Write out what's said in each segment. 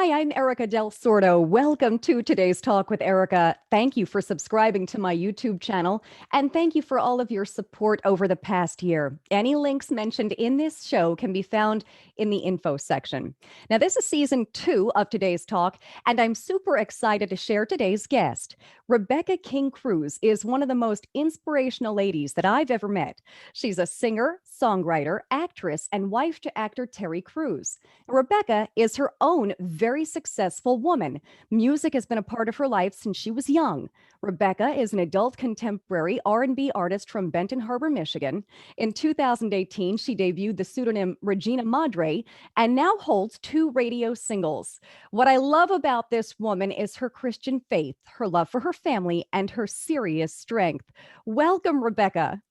Hi, I'm Erika Del Sordo. Welcome to today's Talk with Erika. Thank you for subscribing to my YouTube channel, and thank you for all of your support over the past year. Any links mentioned in this show can be found in the info section. Now, this is season 2 of today's talk, and I'm super excited to share today's guest. Rebecca King Crews is one of the most inspirational ladies that I've ever met. She's a singer, songwriter, actress, and wife to actor Terry Crews. Rebecca is her own very successful woman. Music has been a part of her life since she was young. Rebecca is an adult contemporary R&B artist from Benton Harbor, Michigan. In 2018, she debuted the pseudonym Regina Madre and now holds 2 radio singles. What I love about this woman is her Christian faith, her love for her family, and her serious strength. Welcome, Rebecca.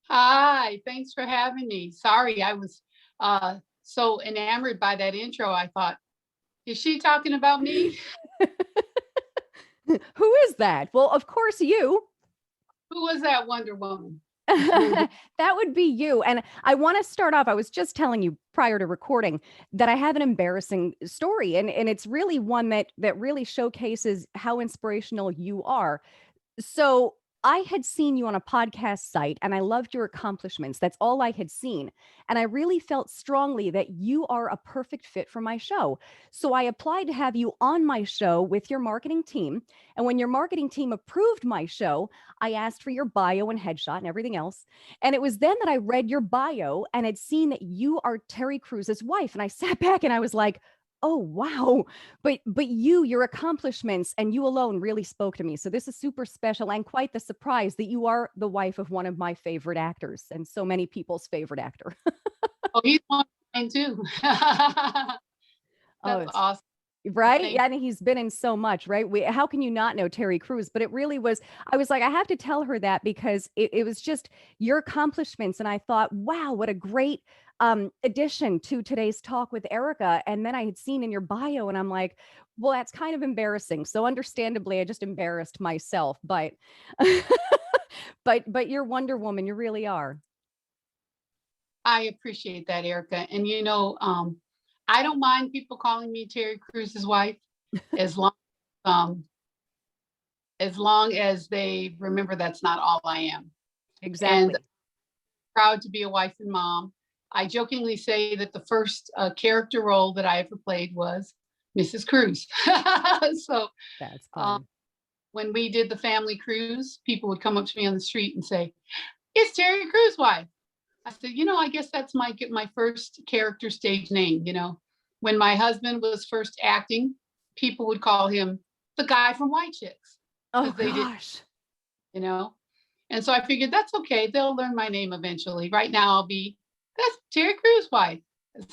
Hi, thanks for having me. Sorry, I was so enamored by that intro. I thought, is she talking about me? Who is that? Well, of course, you. Who was that Wonder Woman? That would be you. And I want to start off. I was just telling you prior to recording that I have an embarrassing story, and it's really one that really showcases how inspirational you are. So I had seen you on a podcast site and I loved your accomplishments. That's all I had seen. And I really felt strongly that you are a perfect fit for my show. So I applied to have you on my show with your marketing team. And when your marketing team approved my show, I asked for your bio and headshot and everything else. And it was then that I read your bio and had seen that you are Terry Crews' wife. And I sat back and I was like, oh, wow. But your accomplishments and you alone really spoke to me. So this is super special and quite the surprise that you are the wife of one of my favorite actors and so many people's favorite actor. Oh, he's one of mine too. That's awesome. Right. Yeah. And he's been in so much, right? How can you not know Terry Crews? But it really was, I was like, I have to tell her that because it was just your accomplishments. And I thought, wow, what a great addition to today's talk with Erika. And then I had seen in your bio and I'm like, well, that's kind of embarrassing. So understandably, I just embarrassed myself, but but you're Wonder Woman. You really are. I appreciate that, Erika. And I don't mind people calling me Terry Crews' wife as long um, as long as they remember that's not all I am. Exactly. And proud to be a wife and mom. I jokingly say that the first character role that I ever played was Mrs. Crews. So that's fun. When we did the family cruise, people would come up to me on the street and say, "It's Terry Crews' wife." I said, I guess that's my first character stage name. When my husband was first acting, people would call him the guy from White Chicks. Oh gosh. And so I figured that's okay. They'll learn my name eventually. Right now I'll be, that's Terry Crews' wife.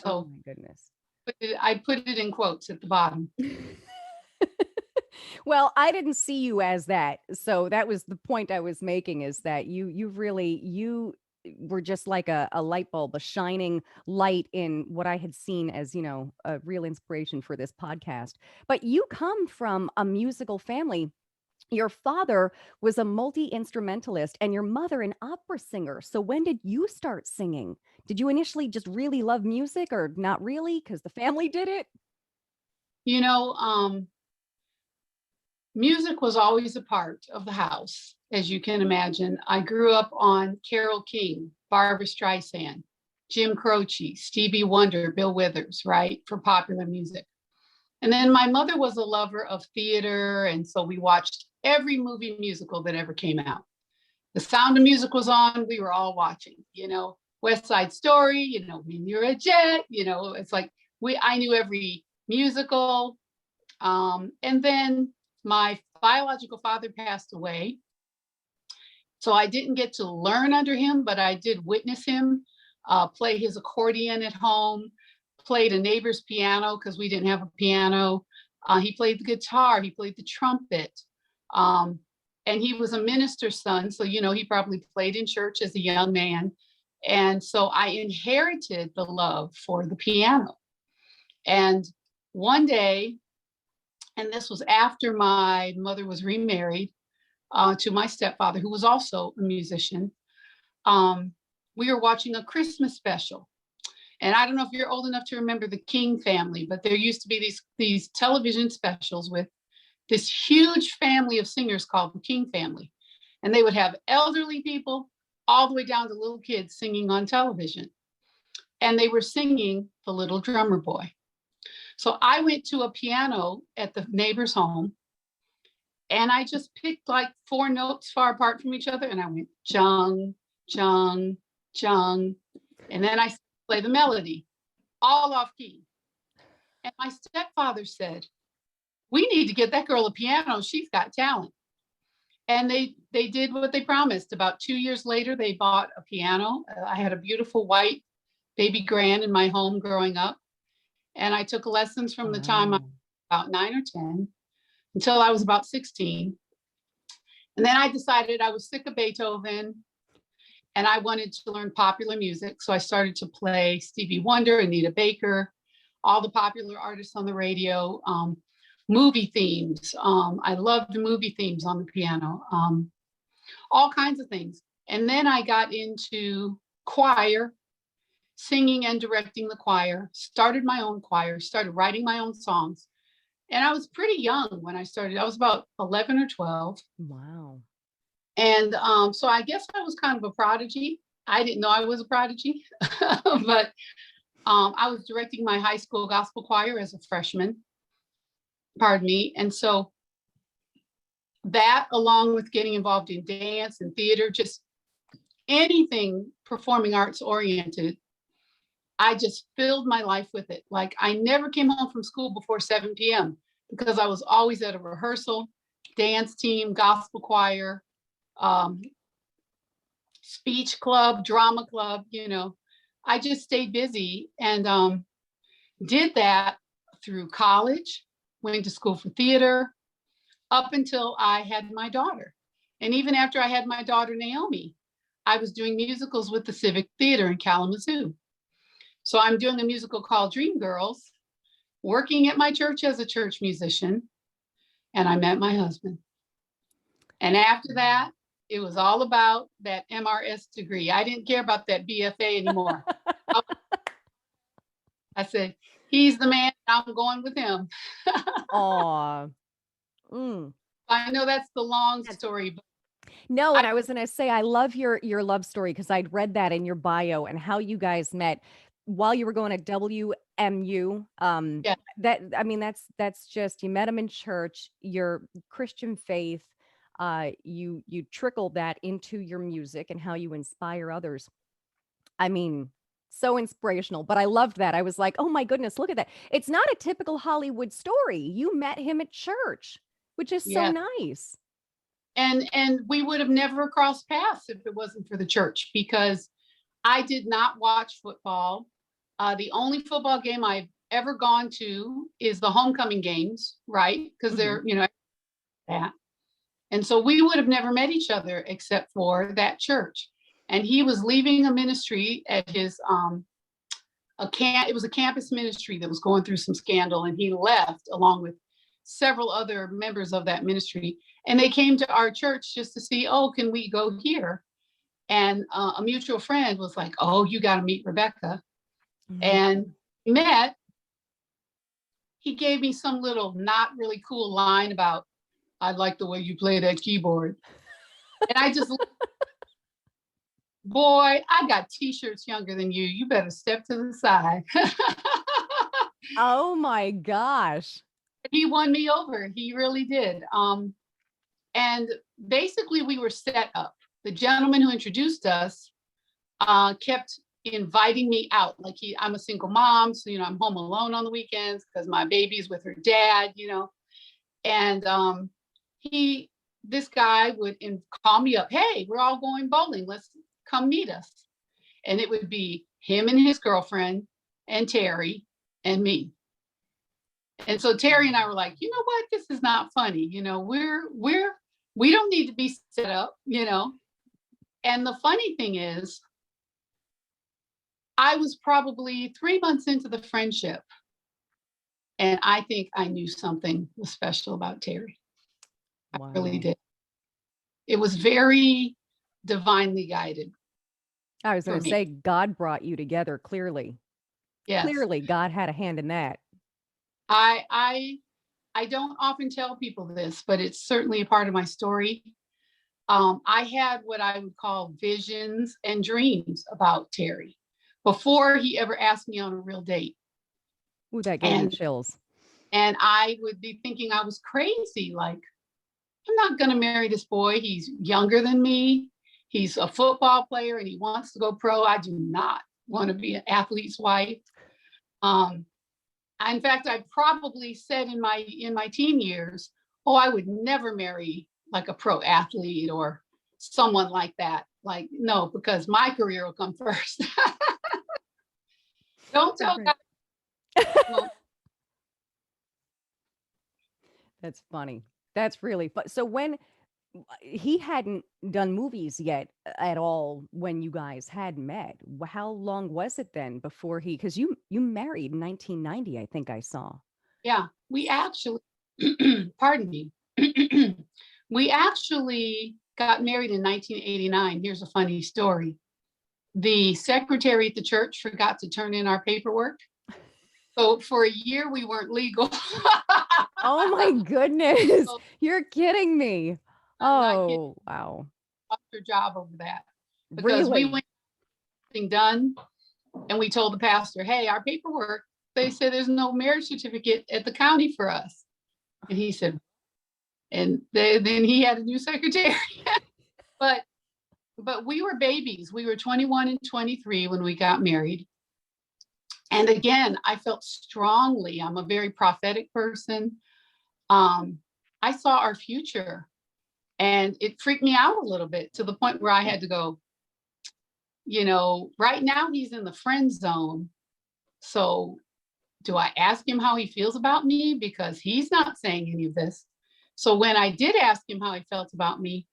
So oh my goodness. I put it in quotes at the bottom. Well, I didn't see you as that. So that was the point I was making, is that you were just like a light bulb, a shining light in what I had seen as, a real inspiration for this podcast. But you come from a musical family. Your father was a multi-instrumentalist and your mother an opera singer. So when did you start singing? Did you initially just really love music or not really because the family did it? Music was always a part of the house, as you can imagine. I grew up on Carole King, Barbra Streisand, Jim Croce, Stevie Wonder, Bill Withers, right, for popular music. And then my mother was a lover of theater, and so we watched every movie musical that ever came out. The Sound of Music was on, we were all watching, West Side Story, When You're a Jet, it's like I knew every musical. And then my biological father passed away. So I didn't get to learn under him, but I did witness him play his accordion at home, played a neighbor's piano because we didn't have a piano. He played the guitar, he played the trumpet. And he was a minister's son. So, he probably played in church as a young man. And so I inherited the love for the piano. And one day, and this was after my mother was remarried to my stepfather, who was also a musician, we were watching a Christmas special. And I don't know if you're old enough to remember the King family, but there used to be these television specials with this huge family of singers called the King family. And they would have elderly people all the way down to little kids singing on television. And they were singing The Little Drummer Boy. So I went to a piano at the neighbor's home, and I just picked like 4 notes far apart from each other. And I went chung, chung, chung. And then I play the melody, all off key. And my stepfather said, we need to get that girl a piano. She's got talent. And they did what they promised. About 2 years later, they bought a piano. I had a beautiful white baby grand in my home growing up. And I took lessons from the time I was about 9 or 10 until I was about 16. And then I decided I was sick of Beethoven and I wanted to learn popular music. So I started to play Stevie Wonder, Anita Baker, all the popular artists on the radio, movie themes. I loved movie themes on the piano, all kinds of things. And then I got into choir, singing and directing the choir, started my own choir, started writing my own songs. And I was pretty young when I started. I was about 11 or 12. Wow. And so I guess I was kind of a prodigy. I didn't know I was a prodigy, but I was directing my high school gospel choir as a freshman, pardon me. And so that, along with getting involved in dance and theater, just anything performing arts oriented, I just filled my life with it. Like I never came home from school before 7 p.m. because I was always at a rehearsal, dance team, gospel choir, speech club, drama club, I just stayed busy and did that through college, went to school for theater up until I had my daughter. And even after I had my daughter, Naomi, I was doing musicals with the Civic Theater in Kalamazoo. So I'm doing a musical called Dreamgirls, working at my church as a church musician, and I met my husband. And after that, it was all about that MRS degree. I didn't care about that BFA anymore. I said, he's the man, I'm going with him. Aw. I know that's the long story. But no, and I was going to say, I love your love story because I'd read that in your bio and how you guys met while you were going at WMU. Yeah. That's just, you met him in church, your Christian faith, you trickled that into your music and how you inspire others. I mean, so inspirational, but I loved that. I was like, oh my goodness, look at that. It's not a typical Hollywood story. You met him at church, which is so nice. And we would have never crossed paths if it wasn't for the church, because I did not watch football. The only football game I've ever gone to is the homecoming games, right? Because they're, that. And so we would have never met each other except for that church. And he was leaving a ministry at his it was a campus ministry that was going through some scandal, and he left along with several other members of that ministry. And they came to our church just to see, oh, can we go here? And a mutual friend was like, oh, you got to meet Rebecca. And met. He gave me some little not really cool line about, I like the way you play that keyboard. And I just, boy, I got t-shirts younger than you. You better step to the side. Oh my gosh. He won me over. He really did. And basically we were set up. The gentleman who introduced us kept inviting me out. Like I'm a single mom, so I'm home alone on the weekends because my baby's with her dad, and this guy would call me up, hey, we're all going bowling, let's come meet us. And it would be him and his girlfriend and Terry and me. And so Terry and I were like, you know what, this is not funny, we don't need to be set up, And the funny thing is, I was probably 3 months into the friendship, and I think I knew something was special about Terry. Wow. I really did. It was very divinely guided. I was going to say, God brought you together, clearly. Yes. Clearly, God had a hand in that. I I I don't often tell people this, but it's certainly a part of my story. I had what I would call visions and dreams about Terry before he ever asked me on a real date. Ooh, that gave me And chills. and I would be thinking I was crazy, like, I'm not gonna marry this boy. He's younger than me. He's a football player and he wants to go pro. I do not want to be an athlete's wife. Um, in fact, I probably said in my teen years, oh, I would never marry like a pro athlete or someone like that. Like, no, because my career will come first. Don't tell Right. God. Well, That's funny. That's really fun. So when he hadn't done movies yet at all when you guys had met, how long was it then before he? Because you married in 1990, I think I saw. yeah, we actually, pardon me, we actually got married in 1989. Here's a funny story. The secretary at the church forgot to turn in our paperwork. So for a year, we weren't legal. Oh my goodness. So You're kidding me. I'm not kidding. Oh, wow. Lost your job over that because we Really? went thing done and we told the pastor, hey, our paperwork, they said there's no marriage certificate at the county for us. And he said, and then he had a new secretary. but but we were babies. We were 21 and 23 when we got married. And again, I felt strongly. I'm a very prophetic person. Um, I saw our future and it freaked me out a little bit to the point where I had to go, right now he's in the friend zone. So do I ask him how he feels about me? Because he's not saying any of this. So when I did ask him how he felt about me,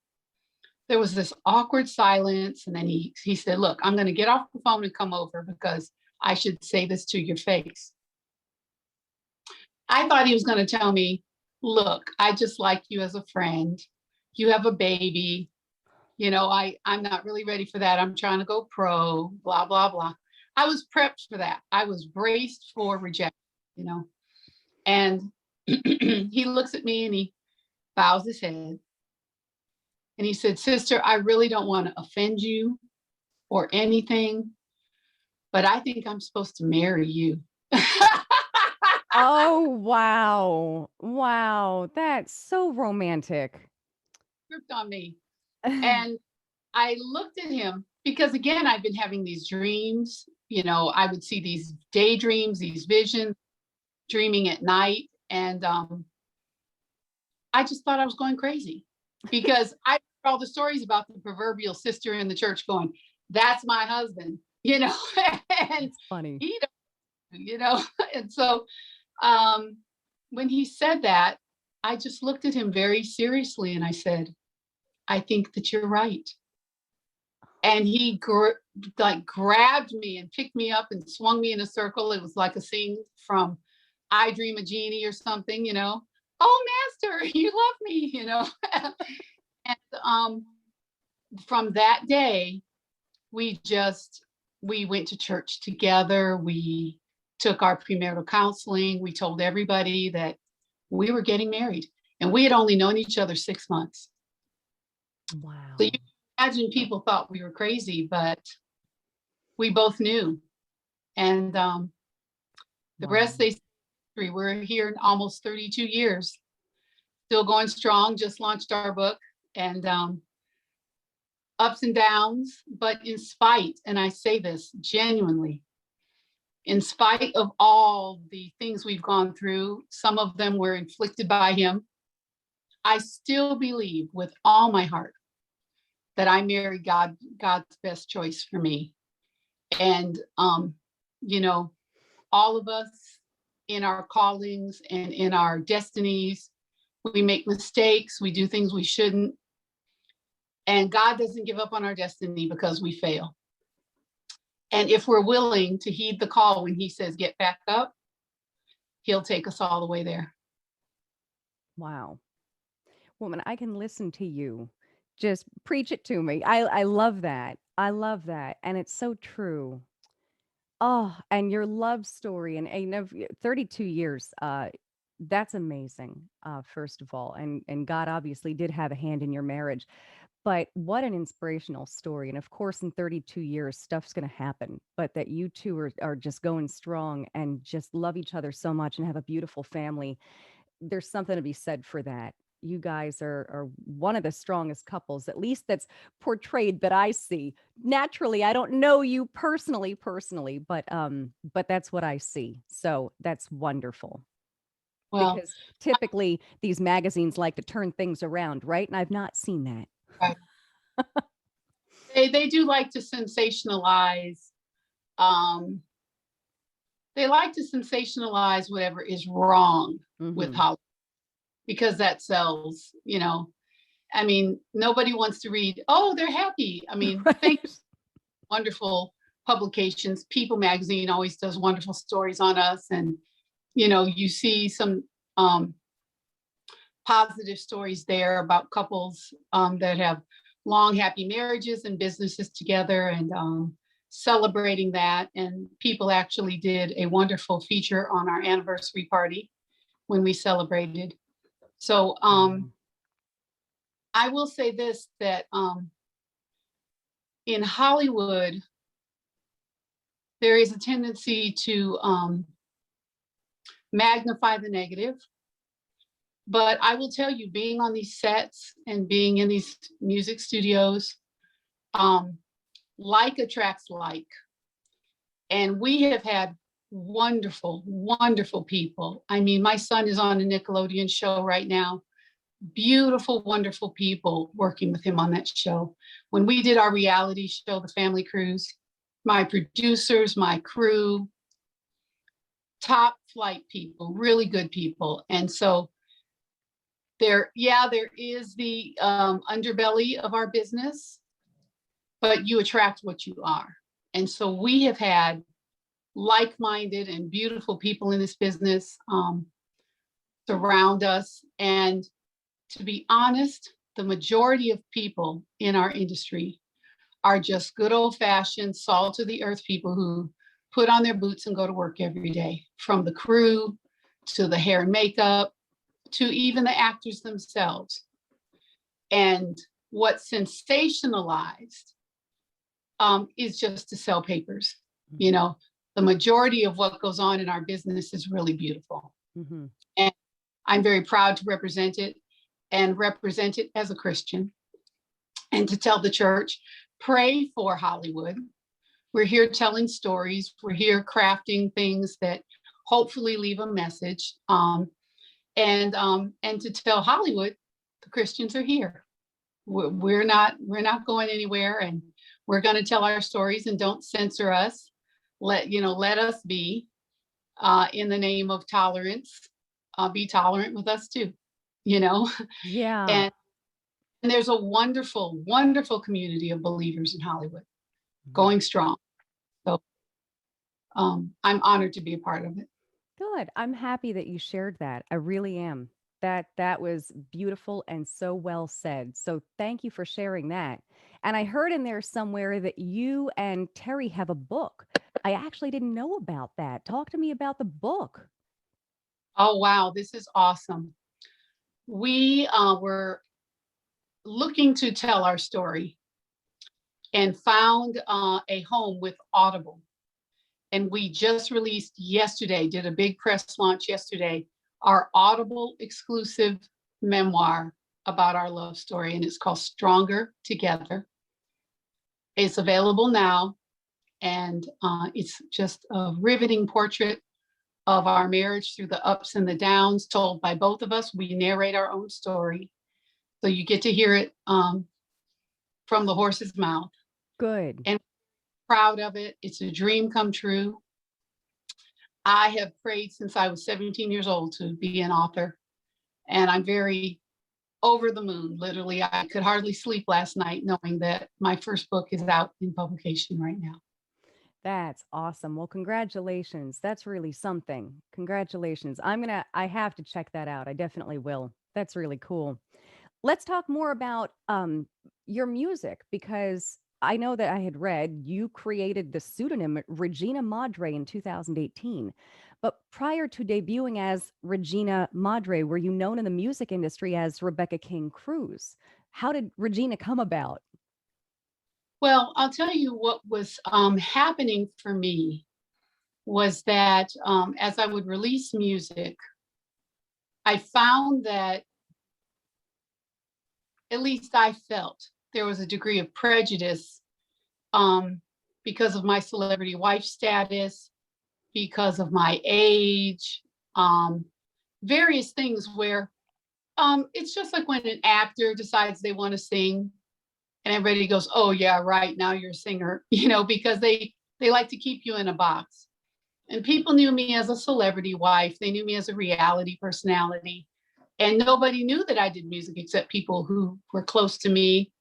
there was this awkward silence. And then he said, look, I'm going to get off the phone and come over because I should say this to your face. I thought he was going to tell me, look, I just like you as a friend. You have a baby. I'm not really ready for that. I'm trying to go pro, blah, blah, blah. I was prepped for that. I was braced for rejection, you know. And he looks at me and he bows his head and he said, sister, I really don't want to offend you or anything, but I think I'm supposed to marry you. Oh, wow. Wow. That's so romantic. Gripped on me. And I looked at him because, again, I've been having these dreams. I would see these daydreams, these visions, dreaming at night. And I just thought I was going crazy because I heard all the stories about the proverbial sister in the church going, that's my husband, and It's funny. he don't. And so when he said that, I just looked at him very seriously and I said, I think that you're right. And he grabbed me and picked me up and swung me in a circle. It was like a scene from I Dream a Genie or something. Oh, master, you love me. And from that day, we went to church together. We took our premarital counseling. We told everybody that we were getting married, and we had only known each other 6 months. Wow. So you can imagine people thought we were crazy, but we both knew. And the rest, Wow. they say, we're here in almost 32 years, still going strong, just launched our book, and ups and downs, but in spite, and I say this genuinely, in spite of all the things we've gone through, some of them were inflicted by him, I still believe with all my heart that I married God's best choice for me. And all of us in our callings and in our destinies, we make mistakes, we do things we shouldn't. And God doesn't give up on our destiny because we fail. And if we're willing to heed the call when he says, get back up, he'll take us all the way there. Wow. Woman, I can listen to you. Just preach it to me. I love that. I love that. And it's so true. Oh, and your love story and 32 years, that's amazing, first of all. And God obviously did have a hand in your marriage. But what an inspirational story. And of course, in 32 years, stuff's going to happen, but that you two are just going strong and just love each other so much and have a beautiful family. There's something to be said for that. You guys are one of the strongest couples, at least that's portrayed that I see. Naturally, I don't know you personally, but that's what I see. So that's wonderful Well, because typically these magazines like to turn things around, right? And I've not seen that. right. They do like to sensationalize. Um, they like to sensationalize whatever is wrong with Hmm. Hollywood because that sells. I mean, nobody wants to read, oh, they're happy. I mean, thank Right. wonderful publications. People magazine always does wonderful stories on us. And, you see some positive stories there about couples that have long, happy marriages and businesses together and celebrating that. And people actually did a wonderful feature on our anniversary party when we celebrated. So Wow. I will say this, that in Hollywood, there is a tendency to magnify the negative. But I will tell you, being on these sets and being in these music studios, um, like attracts like. And we have had wonderful, wonderful people. I mean, my son is on a Nickelodeon show right now. Beautiful, wonderful people working with him on that show. When we did our reality show, The Family Cruise, my producers, my crew, top flight people, really good people. And so there is the underbelly of our business, but you attract what you are. And so we have had like-minded and beautiful people in this business surround us. And to be honest, the majority of people in our industry are just good old-fashioned, salt of the earth people who put on their boots and go to work every day, from the crew to the hair and makeup to even the actors themselves. And what's sensationalized is just to sell papers. You know, the majority of what goes on in our business is really beautiful. Mm-hmm. And I'm very proud to represent it and represent it as a Christian and to tell the church, pray for Hollywood. We're here telling stories. We're here crafting things that hopefully leave a message. And to tell Hollywood, the Christians are here. We're not going anywhere, and we're going to tell our stories, and don't censor us. Let us be in the name of tolerance. Be tolerant with us too, you know. Yeah. And there's a wonderful, wonderful community of believers in Hollywood, Mhm. going strong. So I'm honored to be a part of it. Good. I'm happy that you shared that. I really am. That was beautiful and so well said. So thank you for sharing that. And I heard in there somewhere that you and Terry have a book. I actually didn't know about that. Talk to me about the book. Oh wow, this is awesome. We were looking to tell our story and found a home with Audible. And we just released yesterday, did a big press launch yesterday, our Audible exclusive memoir about our love story. And it's called Stronger Together. It's available now. And it's just a riveting portrait of our marriage through the ups and the downs, told by both of us. We narrate our own story. So you get to hear it from the horse's mouth. Good. And proud of it. It's a dream come true. I have prayed since I was 17 years old to be an author, and I'm very over the moon. Literally, I could hardly sleep last night knowing that my first book is out in publication right now. That's awesome. Well, congratulations. That's really something. Congratulations. I have to check that out. I definitely will. That's really cool. Let's talk more about your music because I know that I had read you created the pseudonym Regina Madre in 2018. But prior to debuting as Regina Madre, were you known in the music industry as Rebecca King Crews? How did Regina come about? Well, I'll tell you what was happening for me was that as I would release music, I found that, at least I felt, there was a degree of prejudice um, because of my celebrity wife status, because of my age, um, various things where it's just like when an actor decides they want to sing and everybody goes, oh yeah, right, now you're a singer, because they like to keep you in a box. And people knew me as a celebrity wife. They knew me as a reality personality. And nobody knew that I did music except people who were close to me.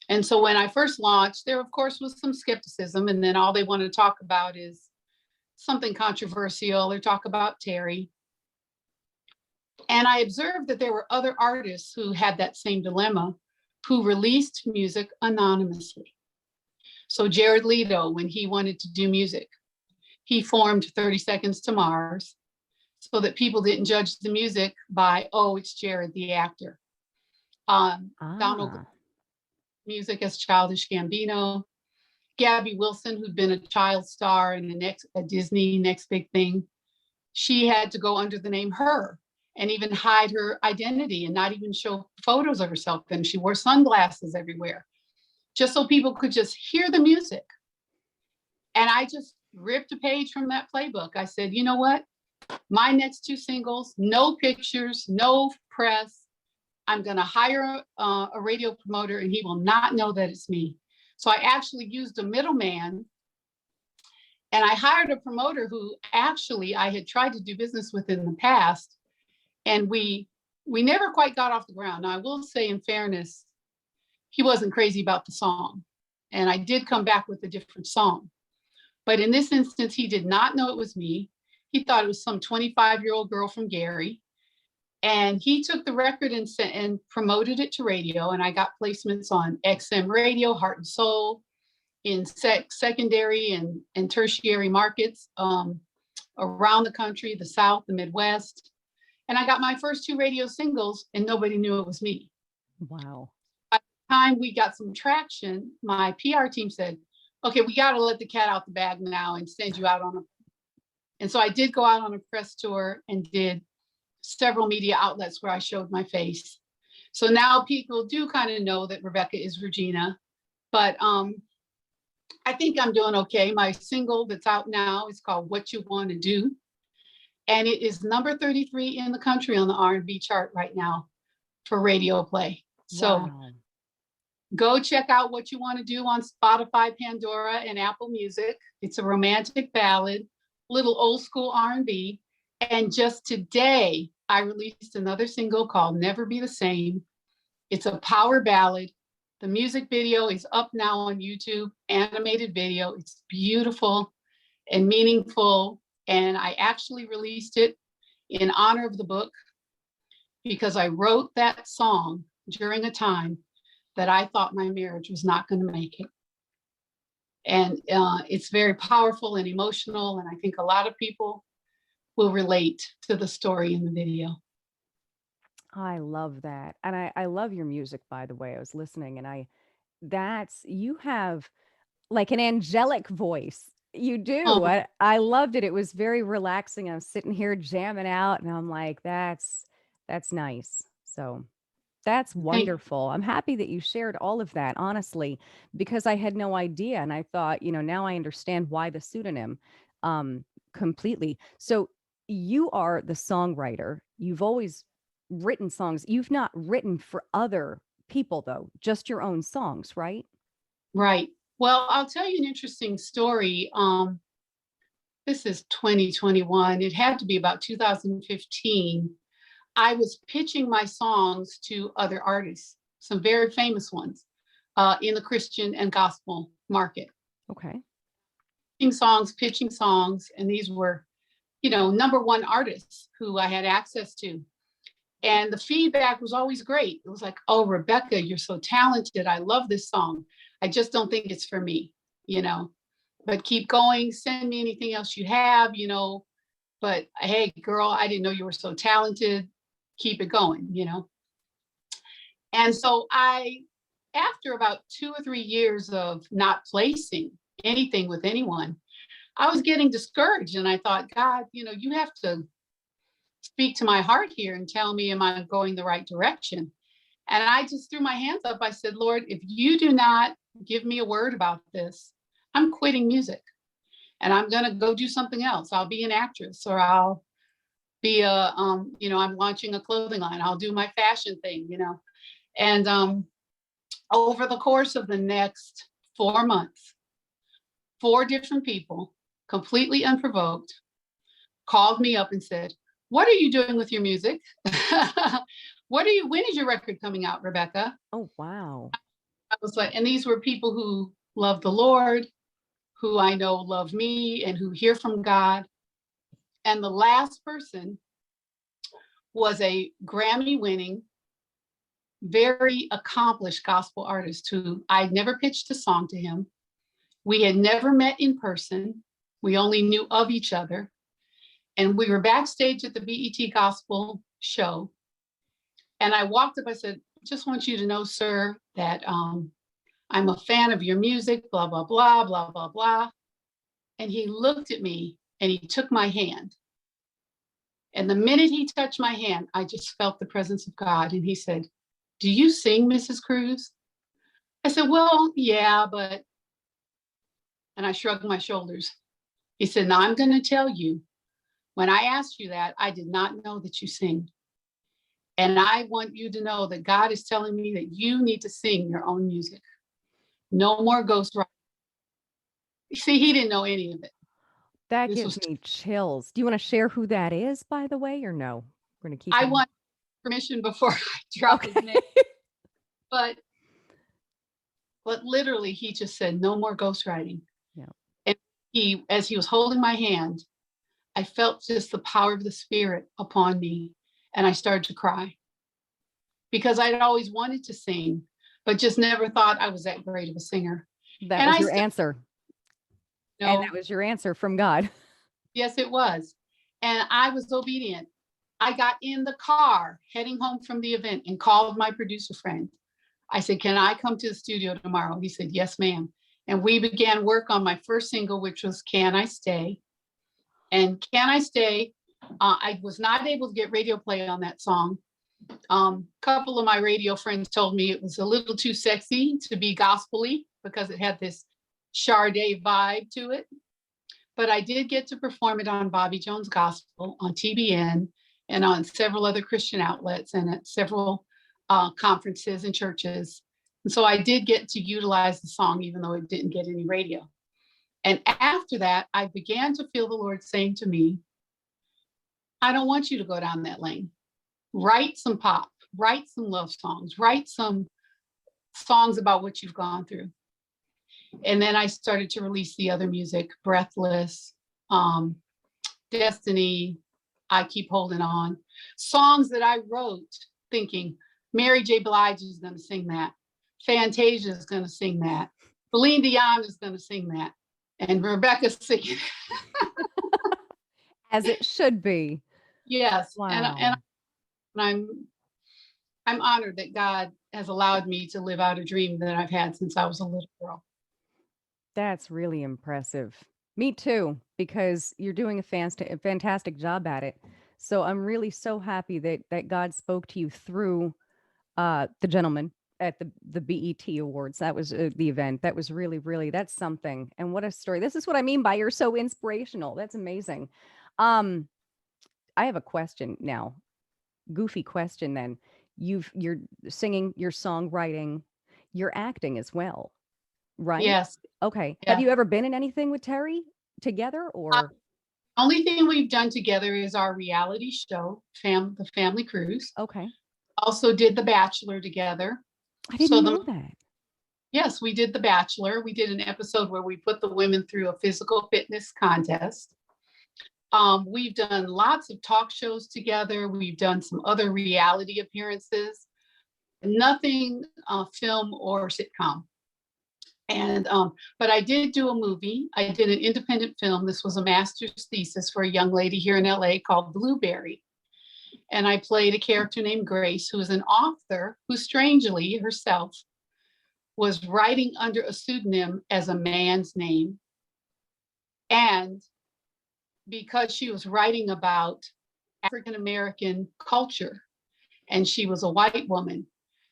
And so when I first launched, there, of course, was some skepticism. And then all they want to talk about is something controversial or talk about Terry. And I observed that there were other artists who had that same dilemma, who released music anonymously. So Jared Leto, when he wanted to do music, he formed 30 Seconds to Mars so that people didn't judge the music by, oh, it's Jared, the actor. Donald music as Childish Gambino. Gabby Wilson, who'd been a child star in a Disney Next Big Thing, she had to go under the name Her and even hide her identity and not even show photos of herself. And she wore sunglasses everywhere, just so people could just hear the music. And I just ripped a page from that playbook. I said, you know what? My next two singles, no pictures, no press. I'm going to hire a radio promoter and he will not know that it's me. So I actually used a middleman and I hired a promoter who actually I had tried to do business with in the past. And we never quite got off the ground. Now, I will say, in fairness, he wasn't crazy about the song. And I did come back with a different song. But in this instance, he did not know it was me. He thought it was some 25-year-old girl from Gary. And he took the record and promoted it to radio. And I got placements on XM radio, Heart and Soul, in secondary and tertiary markets around the country, the South, the Midwest. And I got my first two radio singles and nobody knew it was me. Wow. By the time we got some traction, my PR team said, okay, we got to let the cat out the bag now and send you out on a. And so I did go out on a press tour and did several media outlets where I showed my face. So now people do kind of know that Rebecca is Regina, but I think I'm doing okay. My single that's out now is called What You Want to Do. And it is number 33 in the country on the R&B chart right now for radio play. So wow. Go check out What You Want to Do on Spotify, Pandora, and Apple Music. It's a romantic ballad, little old school R&B. And just today, I released another single called Never Be the Same. It's a power ballad. The music video is up now on YouTube, animated video. It's beautiful and meaningful. And I actually released it in honor of the book because I wrote that song during a time that I thought my marriage was not going to make it. And it's very powerful and emotional. And I think a lot of people will relate to the story in the video. I love that. And I love your music, by the way. I was listening and you have like an angelic voice. You do. Oh, I loved it. It was very relaxing. I was sitting here jamming out and I'm like, that's nice. So that's wonderful. I'm happy that you shared all of that, honestly, because I had no idea. And I thought, now I understand why the pseudonym completely. So you are the songwriter. You've always written songs. You've not written for other people, though, just your own songs, right? right. Well, I'll tell you an interesting story. This is 2021. It had to be about 2015. I was pitching my songs to other artists, some very famous ones in the Christian and gospel market. Okay. Pitching songs. And these were, number one artists who I had access to. And the feedback was always great. It was like, oh, Rebecca, you're so talented. I love this song. I just don't think it's for me, you know, but keep going. Send me anything else you have, you know, but hey, girl, I didn't know you were so talented. Keep it going, you know. And so after about 2 or 3 years of not placing anything with anyone, I was getting discouraged. And I thought, God, you know, you have to speak to my heart here and tell me, am I going the right direction? And I just threw my hands up. I said, Lord, if you do not give me a word about this, I'm quitting music and I'm going to go do something else. I'll be an actress, or I'll be you know, I'm launching a clothing line. I'll do my fashion thing, you know. And over the course of the next 4 months, 4 different people, completely unprovoked, called me up and said, what are you doing with your music? When is your record coming out, Rebecca? Oh, wow. I was like, and these were people who love the Lord, who I know love me and who hear from God. And the last person was a Grammy winning, very accomplished gospel artist who I'd never pitched a song to him. We had never met in person. We only knew of each other. And we were backstage at the BET Gospel show. And I walked up, I said, just want you to know, sir, that I'm a fan of your music, blah, blah, blah, blah, blah, blah. And he looked at me and he took my hand. And the minute he touched my hand, I just felt the presence of God. And he said, do you sing, Mrs. Crews? I said, well, yeah, but, and I shrugged my shoulders. He said, now I'm going to tell you, when I asked you that, I did not know that you sing. And I want you to know that God is telling me that you need to sing your own music. No more ghostwriting. See, he didn't know any of it. That This gives was, me chills. Do you want to share who that is, by the way, or no? We're going to keep I it. want permission before I drop his name. But literally, he just said, no more ghostwriting. Yeah. And as he was holding my hand, I felt just the power of the Spirit upon me. And I started to cry because I'd always wanted to sing, but just never thought I was that great of a singer. That And was I your still, answer. you And know, that was your answer from God. yes, it was. And I was obedient. I got in the car heading home from the event and called my producer friend. I said, can I come to the studio tomorrow? He said, yes, ma'am. And we began work on my first single, which was Can I Stay? And Can I Stay? I was not able to get radio play on that song. Couple of my radio friends told me it was a little too sexy to be gospel-y because it had this Sade vibe to it. But I did get to perform it on Bobby Jones Gospel, on TBN, and on several other Christian outlets and at several conferences and churches. And so I did get to utilize the song, even though it didn't get any radio. And after that, I began to feel the Lord saying to me, I don't want you to go down that lane. Write some pop, write some love songs, write some songs about what you've gone through. And then I started to release the other music, Breathless, Destiny, I Keep Holding On, songs that I wrote thinking Mary J. Blige is going to sing that. Fantasia is going to sing that. Celine Dion is going to sing that. And Rebecca's singing. As it should be. Yes. Wow. And I'm honored that God has allowed me to live out a dream that I've had since I was a little girl. That's really impressive. Me too, because you're doing a fantastic job at it. So I'm really so happy that God spoke to you through the gentleman at the BET Awards. That was the event. That was really, that's something. And what a story. This is what I mean by you're so inspirational. That's amazing. I have a question now. Goofy question then. You're singing, you're songwriting, you're acting as well, right? Yes. Okay. Yeah. Have you ever been in anything with Terry together or? Only thing we've done together is our reality show, The Family Cruise. Okay. Also did The Bachelor together. I didn't know that. Yes, we did The Bachelor. We did an episode where we put the women through a physical fitness contest. We've done lots of talk shows together. We've done some other reality appearances. Nothing film or sitcom. And but I did do a movie. I did an independent film. This was a master's thesis for a young lady here in LA called Blueberry. And I played a character named Grace, who is an author who strangely herself was writing under a pseudonym as a man's name. And because she was writing about African American culture and she was a white woman,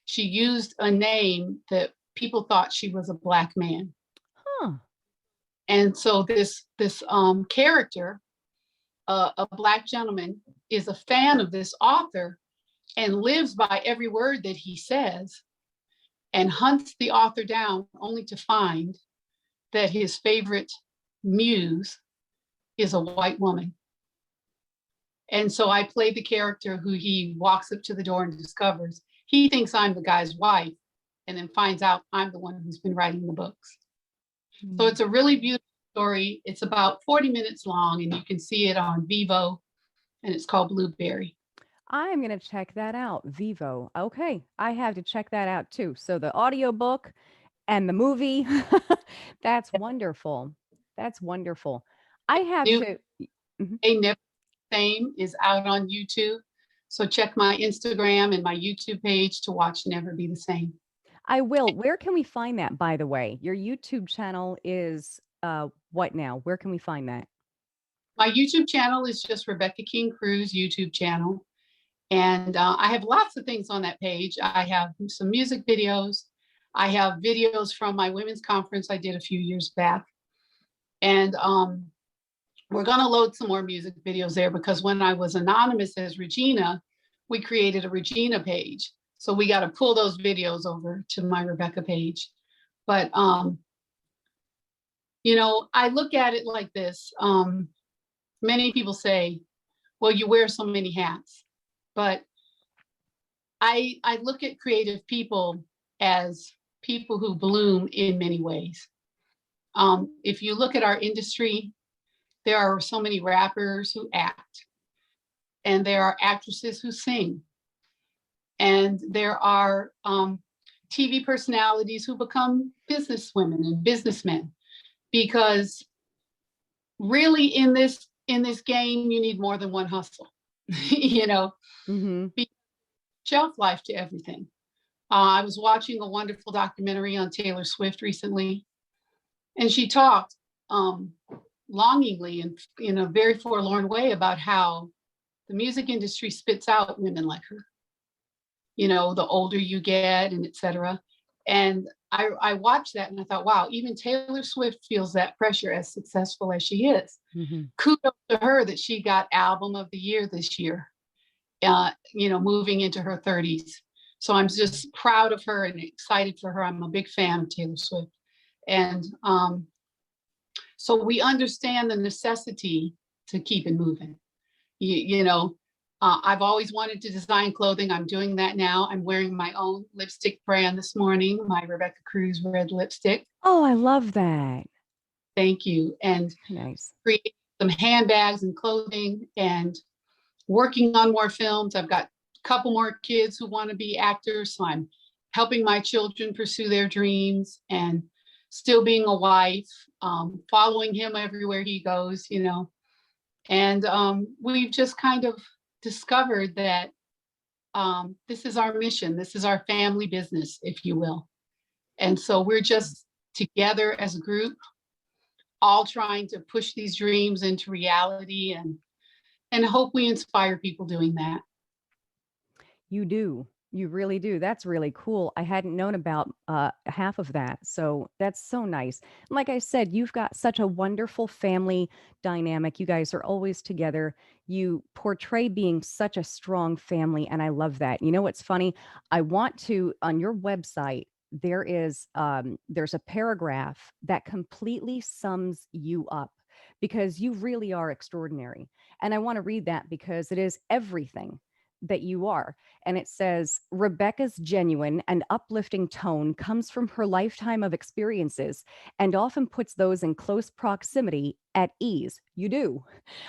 she used a name that people thought she was a Black man. Huh. And so this character, a Black gentleman, is a fan of this author and lives by every word that he says and hunts the author down only to find that his favorite muse is a white woman. And so I played the character who he walks up to the door and discovers. He thinks I'm the guy's wife and then finds out I'm the one who's been writing the books. Mm-hmm. So it's a really beautiful story. It's about 40 minutes long and you can see it on Vivo and it's called Blueberry. I'm going to check that out. Vivo. Okay. I have to check that out too. So the audiobook and the movie. That's wonderful. That's wonderful. I have to. They Never the Same is out on YouTube. So check my Instagram and my YouTube page to watch Never Be the Same. I will. Where can we find that, by the way? Your YouTube channel is what now? Where can we find that? My YouTube channel is just Rebecca King Crews YouTube channel. And I have lots of things on that page. I have some music videos. I have videos from my women's conference I did a few years back. And we're going to load some more music videos there because when I was anonymous as Regina, we created a Regina page. So we got to pull those videos over to my Rebecca page. But, you know, I look at it like this. Many people say, well, you wear so many hats. But I look at creative people as people who bloom in many ways. If you look at our industry, there are so many rappers who act, and there are actresses who sing, and there are TV personalities who become businesswomen and businessmen, because really in this game, you need more than one hustle, you know, shelf life to everything. I was watching a wonderful documentary on Taylor Swift recently, and she talked longingly and in a very forlorn way about how the music industry spits out women like her, you know, the older you get and et cetera. And I watched that and I thought, wow, even Taylor Swift feels that pressure as successful as she is. Kudos to her that she got Album of the Year this year, you know, moving into her 30s. So I'm just proud of her and excited for her. I'm a big fan of Taylor Swift. And so we understand the necessity to keep it moving. You know, I've always wanted to design clothing. I'm doing that now. I'm wearing my own lipstick brand this morning, my Rebecca Crews red lipstick. Oh, I love that. Thank you. And nice. Create some handbags and clothing and working on more films. I've got a couple more kids who want to be actors. So I'm helping my children pursue their dreams and still being a wife, following him everywhere he goes, you know. And we've just kind of discovered that this is our mission. This is our family business, if you will. And so we're just together as a group, all trying to push these dreams into reality and hope we inspire people doing that. You do. You really do. That's really cool. I hadn't known about half of that. So that's so nice. And like I said, you've got such a wonderful family dynamic. You guys are always together. You portray being such a strong family. And I love that. You know what's funny? I want to, on your website, there's a paragraph that completely sums you up because you really are extraordinary. And I want to read that because it is everything that you are. And it says, Rebecca's genuine and uplifting tone comes from her lifetime of experiences and often puts those in close proximity at ease. You do.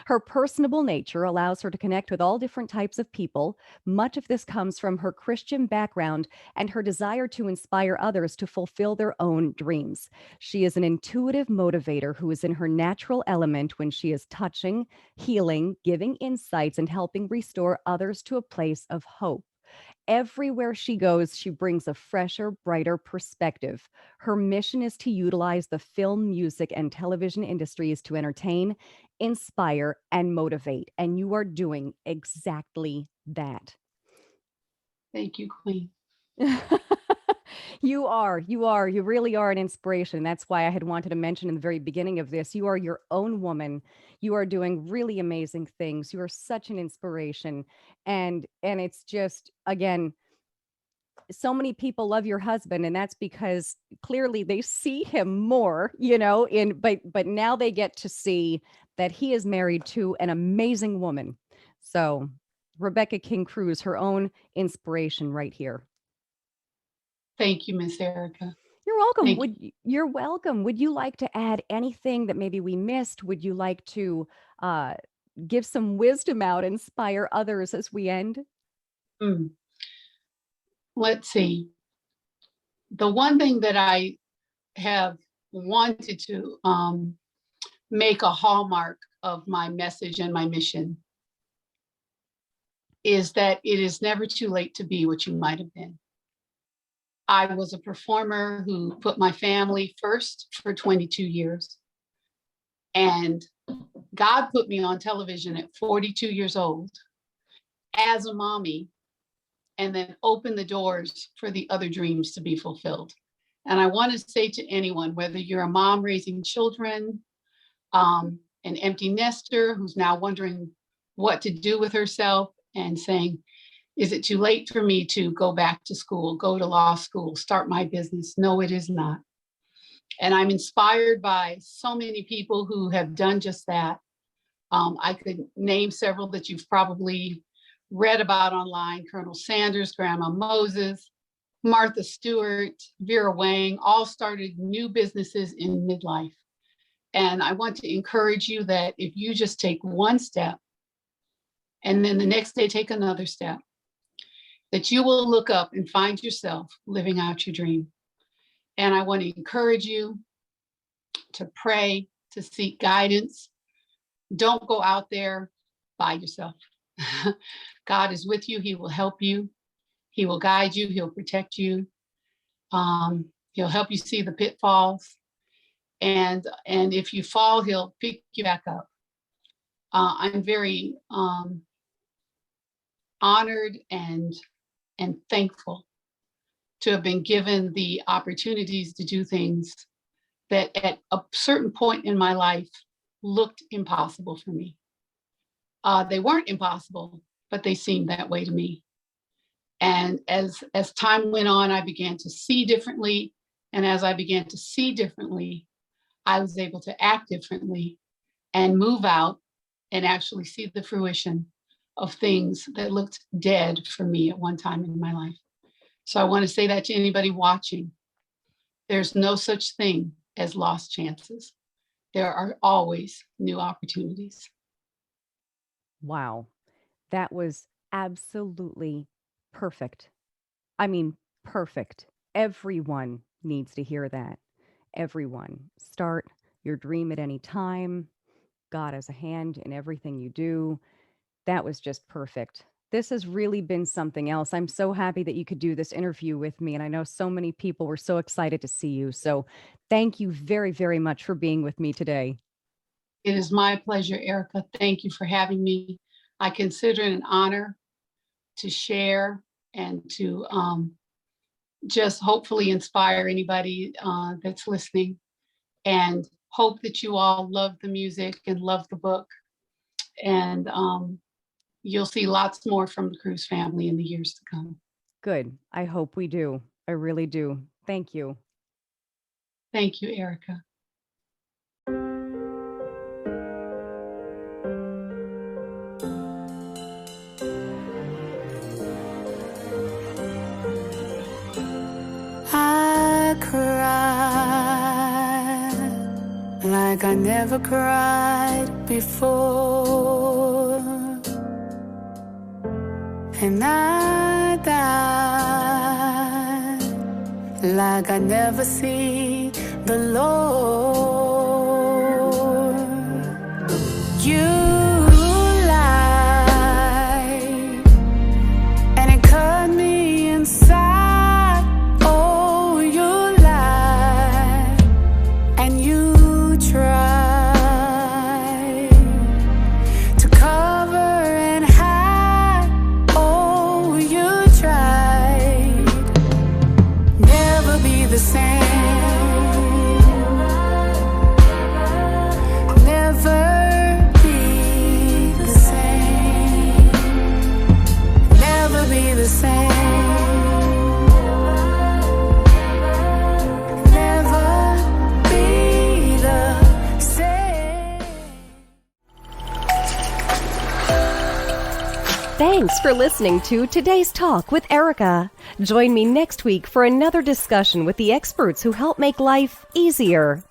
Her personable nature allows her to connect with all different types of people. Much of this comes from her Christian background and her desire to inspire others to fulfill their own dreams. She is an intuitive motivator who is in her natural element when she is touching, healing, giving insights, and helping restore others to a place of hope. Everywhere she goes, she brings a fresher, brighter perspective. Her mission is to utilize the film, music, and television industries to entertain, inspire, and motivate. And you are doing exactly that. Thank you, Queen. You really are an inspiration. That's why I had wanted to mention in the very beginning of this, you are your own woman. You are doing really amazing things. You are such an inspiration. And it's just, again, so many people love your husband, and that's because clearly they see him more, but now they get to see that he is married to an amazing woman. So Rebecca King Crews, her own inspiration right here. Thank you, Miss Erika. You're welcome. Thank you. You're welcome. Would you like to add anything that maybe we missed? Would you like to give some wisdom out, inspire others as we end? Let's see. The one thing that I have wanted to make a hallmark of my message and my mission is that it is never too late to be what you might have been. I was a performer who put my family first for 22 years. And God put me on television at 42 years old as a mommy, and then opened the doors for the other dreams to be fulfilled. And I want to say to anyone, whether you're a mom raising children, an empty nester who's now wondering what to do with herself and saying, is it too late for me to go back to school, go to law school, start my business? No, it is not. And I'm inspired by so many people who have done just that. I could name several that you've probably read about online: Colonel Sanders, Grandma Moses, Martha Stewart, Vera Wang, all started new businesses in midlife. And I want to encourage you that if you just take one step and then the next day take another step, that you will look up and find yourself living out your dream. And I want to encourage you to pray, to seek guidance. Don't go out there by yourself. God is with you. He will help you. He will guide you. He'll protect you. He'll help you see the pitfalls. And if you fall, he'll pick you back up. I'm very honored and thankful to have been given the opportunities to do things that at a certain point in my life looked impossible for me. They weren't impossible, but they seemed that way to me. And as time went on, I began to see differently. And as I began to see differently, I was able to act differently and move out and actually see the fruition of things that looked dead for me at one time in my life. So I want to say that to anybody watching. There's no such thing as lost chances. There are always new opportunities. Wow. That was absolutely perfect. I mean, perfect. Everyone needs to hear that. Everyone. Start your dream at any time. God has a hand in everything you do. That was just perfect. This has really been something else. I'm so happy that you could do this interview with me. And I know so many people were so excited to see you. So thank you very, very much for being with me today. It is my pleasure, Erika. Thank you for having me. I consider it an honor to share and to just hopefully inspire anybody that's listening, and hope that you all love the music and love the book. And you'll see lots more from the Crews family in the years to come. Good. I hope we do. I really do. Thank you. Thank you, Erika. I cried like I never cried before. And I died like I never see the Lord. You lied, and it cut me inside. Oh, you lied, and you tried to cover and hide. Oh, you tried. Never be the same. Never be the same. Never be the same. Never be the same. Thanks for listening to Today's Talk with Erika. Join me next week for another discussion with the experts who help make life easier.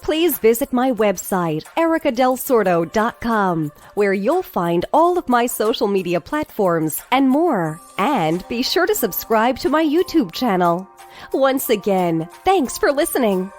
Please visit my website, erikadelsordo.com, where you'll find all of my social media platforms and more. And be sure to subscribe to my YouTube channel. Once again, thanks for listening.